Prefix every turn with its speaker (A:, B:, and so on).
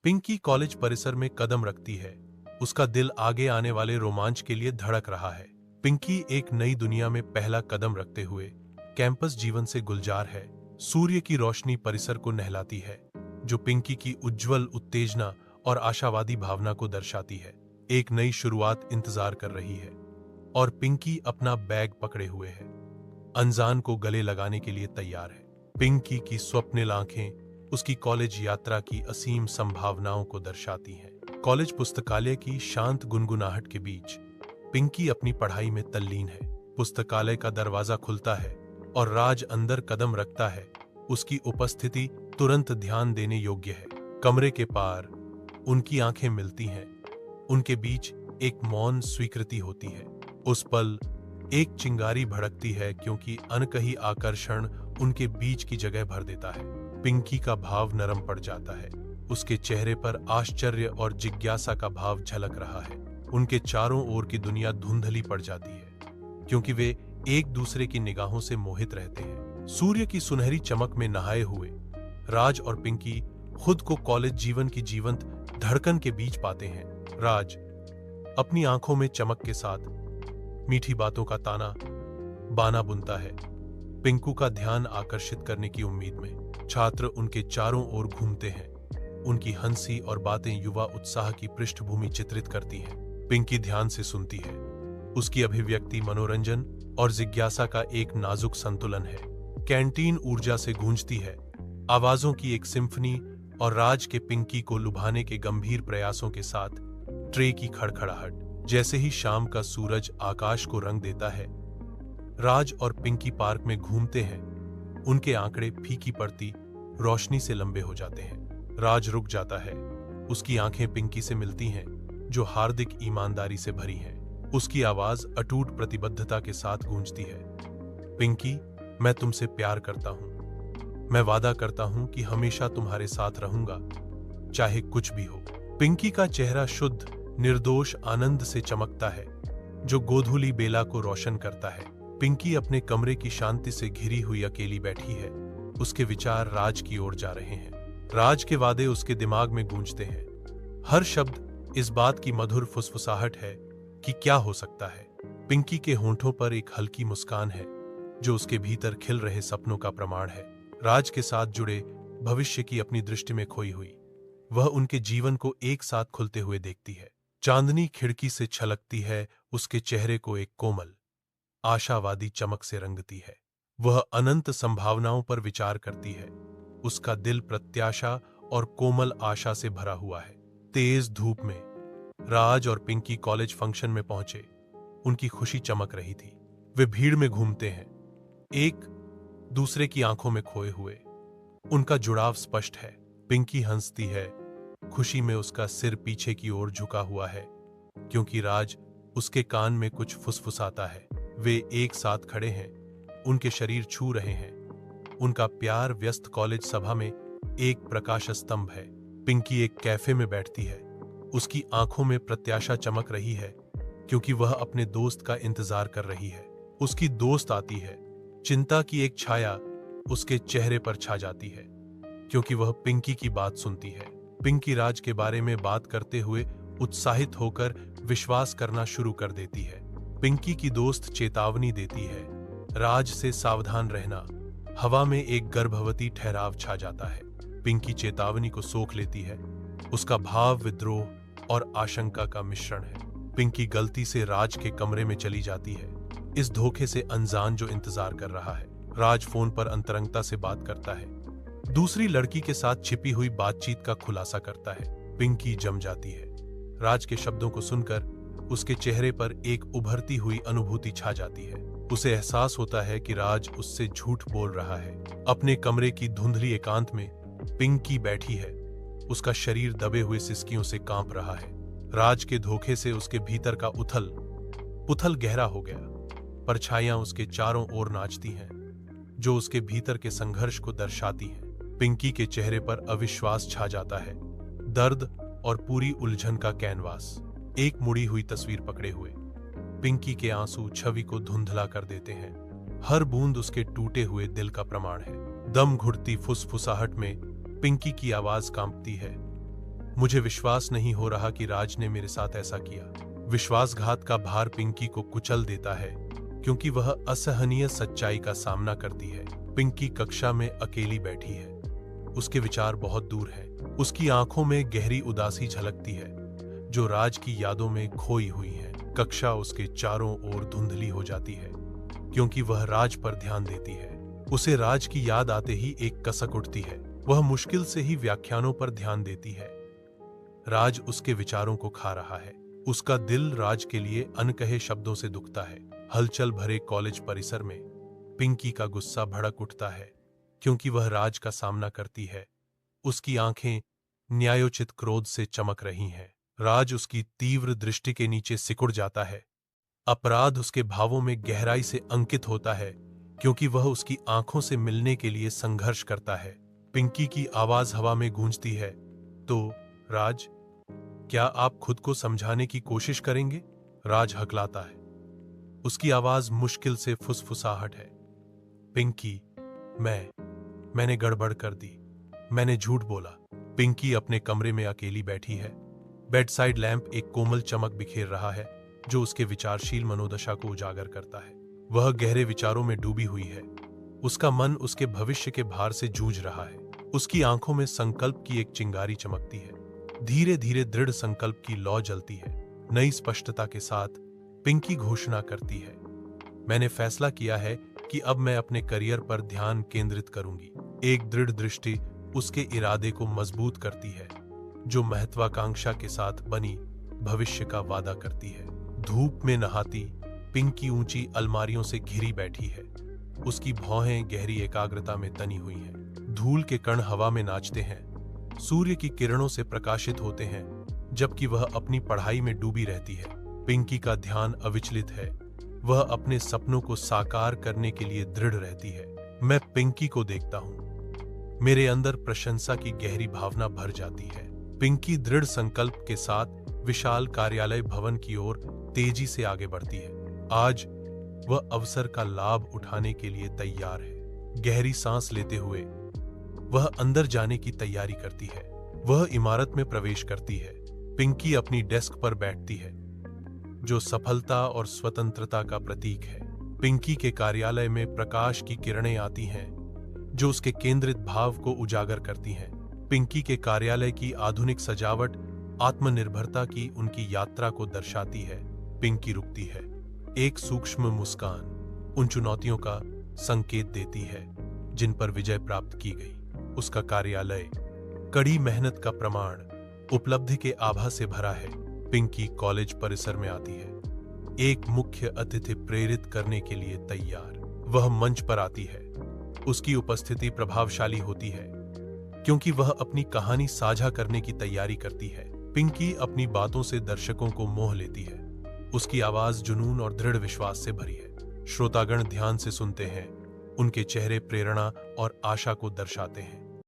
A: Pinky college परिसर में कदम रखती है। उसका दिल आगे आने वाले रोमांच के लिए धड़क रहा है। पिंकी एक नई दुनिया में पहला कदम रखते हुए कैंपस जीवन से गुलजार है। सूर्य की रोशनी परिसर को नहलाती है, जो पिंकी की उज्जवल उत्तेजना और आशावादी भावना को दर्शाती है। एक नई शुरुआत इंतजार कर रही है और पिंकी अपना बैग पकड़े हुए है, अनजान को गले लगाने के लिए तैयार है। पिंकी की स्वप्निल आंखें उसकी कॉलेज यात्रा की असीम संभावनाओं को दर्शाती हैं। कॉलेज पुस्तकालय की शांत गुनगुनाहट के बीच पिंकी अपनी पढ़ाई में तल्लीन है। पुस्तकालय का दरवाजा खुलता है और राज अंदर कदम रखता है। उसकी उपस्थिति तुरंत ध्यान देने योग्य है। कमरे के पार उनकी आंखें मिलती हैं। उनके बीच एक मौन स्वीकृति होती है। उस पल एक चिंगारी भड़कती है, क्योंकि अनकही आकर्षण उनके बीच की जगह भर देता है। पिंकी का भाव नरम पड़ जाता है। उसके चेहरे पर आश्चर्य और जिज्ञासा का भाव झलक रहा है। उनके चारों ओर की दुनिया धुंधली पड़ जाती है, क्योंकि वे एक दूसरे की निगाहों से मोहित रहते हैं। सूर्य की सुनहरी चमक में नहाए हुए राज और पिंकी खुद को कॉलेज जीवन की जीवंत धड़कन के बीच पाते हैं। राज अपनी आंखों में चमक के साथ मीठी बातों का ताना बाना बुनता है, पिंकू का ध्यान आकर्षित करने की उम्मीद में। छात्र उनके चारों ओर घूमते हैं। उनकी हंसी और बातें युवा उत्साह की पृष्ठभूमि चित्रित करती हैं। पिंकी ध्यान से सुनती है। उसकी अभिव्यक्ति मनोरंजन और जिज्ञासा का एक नाजुक संतुलन है। कैंटीन ऊर्जा से गूंजती है, आवाजों की एक सिम्फनी, और राज के पिंकी को लुभाने के गंभीर प्रयासों के साथ ट्रे की खड़खड़ाहट। जैसे ही शाम का सूरज आकाश को रंग देता है, राज और पिंकी पार्क में घूमते हैं। उनके आंकड़े फीकी पड़ती रोशनी से लंबे हो जाते हैं। राज रुक जाता है। उसकी आंखें पिंकी से मिलती हैं, जो हार्दिक ईमानदारी से भरी हैं। उसकी आवाज अटूट प्रतिबद्धता के साथ गूंजती है। पिंकी, मैं तुमसे प्यार करता हूं। मैं वादा करता हूं कि हमेशा तुम्हारे साथ रहूंगा, चाहे कुछ भी हो। पिंकी का चेहरा शुद्ध, निर्दोष आनंद से चमकता है, जो गोधूली बेला को रोशन करता है। पिंकी अपने कमरे की शांति से घिरी हुई अकेली बैठी है। उसके विचार राज की ओर जा रहे हैं। राज के वादे उसके दिमाग में गूंजते हैं। हर शब्द इस बात की मधुर फुसफुसाहट है कि क्या हो सकता है। पिंकी के होंठों पर एक हल्की मुस्कान है, जो उसके भीतर खिल रहे सपनों का प्रमाण है। राज के साथ जुड़े भविष्य की अपनी दृष्टि में खोई हुई वह उनके जीवन को एक साथ खुलते हुए देखती है। चांदनी खिड़की से छलकती है, उसके चेहरे को एक कोमल आशावादी चमक से रंगती है। वह अनंत संभावनाओं पर विचार करती है। उसका दिल प्रत्याशा और कोमल आशा से भरा हुआ है। तेज धूप में राज और पिंकी कॉलेज फंक्शन में पहुंचे। उनकी खुशी चमक रही थी। वे भीड़ में घूमते हैं, एक दूसरे की आंखों में खोए हुए। उनका जुड़ाव स्पष्ट है। पिंकी हंसती है, खुशी में उसका सिर पीछे की ओर झुका हुआ है, क्योंकि राज उसके कान में कुछ फुसफुसाता है। वे एक साथ खड़े हैं, उनके शरीर छू रहे हैं। उनका प्यार व्यस्त कॉलेज सभा में एक प्रकाश स्तंभ है। पिंकी एक कैफे में बैठती है। उसकी आंखों में प्रत्याशा चमक रही है, क्योंकि वह अपने दोस्त का इंतजार कर रही है। उसकी दोस्त आती है। चिंता की एक छाया उसके चेहरे पर छा जाती है, क्योंकि वह पिंकी की बात सुनती है। पिंकी राज के बारे में बात करते हुए उत्साहित होकर विश्वास करना शुरू कर देती है। पिंकी की दोस्त चेतावनी देती है, राज से सावधान रहना। हवा में एक गर्भवती ठहराव छा जाता है। पिंकी चेतावनी को सोख लेती है। उसका भाव विद्रोह और आशंका का मिश्रण है। पिंकी गलती से राज के कमरे में चली जाती है, इस धोखे से अनजान जो इंतजार कर रहा है। राज फोन पर अंतरंगता से बात करता है, दूसरी लड़की के साथ छिपी हुई बातचीत का खुलासा करता है। पिंकी जम जाती है। राज के शब्दों को सुनकर उसके चेहरे पर एक उभरती हुई अनुभूति छा जाती है। उसे एहसास होता है कि राज उससे झूठ बोल रहा है। अपने कमरे की धुंधली एकांत में पिंकी बैठी है। उसका शरीर दबे हुए सिसकियों से कांप रहा है। राज के धोखे से उसके भीतर का उथल पुथल गहरा हो गया। परछाइयां उसके चारों ओर नाचती हैं, जो उसके भीतर के संघर्ष को दर्शाती हैं। पिंकी के चेहरे पर अविश्वास छा जाता है, दर्द और पूरी उलझन का कैनवास एक मुड़ी हुई तस्वीर पकड़े हुए। पिंकी के आंसू छवि को धुंधला कर देते हैं। हर बूंद उसके टूटे हुए दिल का प्रमाण है। दम घुटती फुसफुसाहट में पिंकी की आवाज कांपती है, मुझे विश्वास नहीं हो रहा कि राज ने मेरे साथ ऐसा किया। विश्वासघात का भार पिंकी को कुचल देता है क्योंकि वह असहनीय सच्चाई का सामना करती है। पिंकी कक्षा में अकेली बैठी है। उसके विचार बहुत दूर हैं। उसकी आंखों में गहरी उदासी झलकती है जो राज की यादों में खोई हुई है। कक्षा उसके चारों ओर धुंधली हो जाती है क्योंकि वह राज पर ध्यान देती है। उसे राज की याद आते ही एक कसक उठती है। वह मुश्किल से ही व्याख्यानों पर ध्यान देती है। राज उसके विचारों को खा रहा है। उसका दिल राज के लिए अनकहे शब्दों से दुखता है। हलचल भरे कॉलेज परिसर में पिंकी का गुस्सा भड़क उठता है क्योंकि वह राज का सामना करती है। उसकी आंखें न्यायोचित क्रोध से चमक रही हैं। राज उसकी तीव्र दृष्टि के नीचे सिकुड़ जाता है। अपराध उसके भावों में गहराई से अंकित होता है क्योंकि वह उसकी आंखों से मिलने के लिए संघर्ष करता है। पिंकी की आवाज हवा में गूंजती है, तो राज, क्या आप खुद को समझाने की कोशिश करेंगे? राज हकलाता है। उसकी आवाज मुश्किल से फुसफुसाहट है। पिंकी, मैंने गड़बड़ कर दी। मैंने झूठ बोला। पिंकी अपने कमरे में अकेली बैठी है। बेडसाइड लैंप एक कोमल चमक बिखेर रहा है जो उसके विचारशील मनोदशा को उजागर करता है। वह गहरे विचारों में डूबी हुई है। उसका मन उसके भविष्य के भार से जूझ रहा है। उसकी आंखों में संकल्प की एक चिंगारी चमकती है। धीरे धीरे दृढ़ संकल्प की लौ जलती है। नई स्पष्टता के साथ पिंकी घोषणा करती है, मैंने फैसला किया है कि अब मैं अपने करियर पर ध्यान केंद्रित करूंगी। एक दृढ़ दृष्टि उसके इरादे को मजबूत करती है जो महत्वाकांक्षा के साथ बनी भविष्य का वादा करती है। धूप में नहाती पिंकी ऊंची अलमारियों से घिरी बैठी है। उसकी भौहें गहरी एकाग्रता में तनी हुई हैं। धूल के कण हवा में नाचते हैं, सूर्य की किरणों से प्रकाशित होते हैं, जबकि वह अपनी पढ़ाई में डूबी रहती है। पिंकी का ध्यान अविचलित है। वह अपने सपनों को साकार करने के लिए दृढ़ रहती है। मैं पिंकी को देखता हूं। मेरे अंदर प्रशंसा की गहरी भावना भर जाती है। पिंकी दृढ़ संकल्प के साथ विशाल कार्यालय भवन की ओर तेजी से आगे बढ़ती है। आज वह अवसर का लाभ उठाने के लिए तैयार है। गहरी सांस लेते हुए वह अंदर जाने की तैयारी करती है। वह इमारत में प्रवेश करती है। पिंकी अपनी डेस्क पर बैठती है जो सफलता और स्वतंत्रता का प्रतीक है। पिंकी के कार्यालय में प्रकाश की किरणें आती हैं जो उसके केंद्रित भाव को उजागर करती हैं। पिंकी के कार्यालय की आधुनिक सजावट आत्मनिर्भरता की उनकी यात्रा को दर्शाती है। पिंकी रुकती है। एक सूक्ष्म मुस्कान उन चुनौतियों का संकेत देती है जिन पर विजय प्राप्त की गई। उसका कार्यालय कड़ी मेहनत का प्रमाण, उपलब्धि के आभा से भरा है। पिंकी कॉलेज परिसर में आती है, एक मुख्य अतिथि प्रेरित करने के लिए तैयार। वह मंच पर आती है। उसकी उपस्थिति प्रभावशाली होती है क्योंकि वह अपनी कहानी साझा करने की तैयारी करती है। पिंकी अपनी बातों से दर्शकों को मोह लेती है। उसकी आवाज जुनून और दृढ़ विश्वास से भरी है। श्रोतागण ध्यान से सुनते हैं। उनके चेहरे प्रेरणा और आशा को दर्शाते हैं।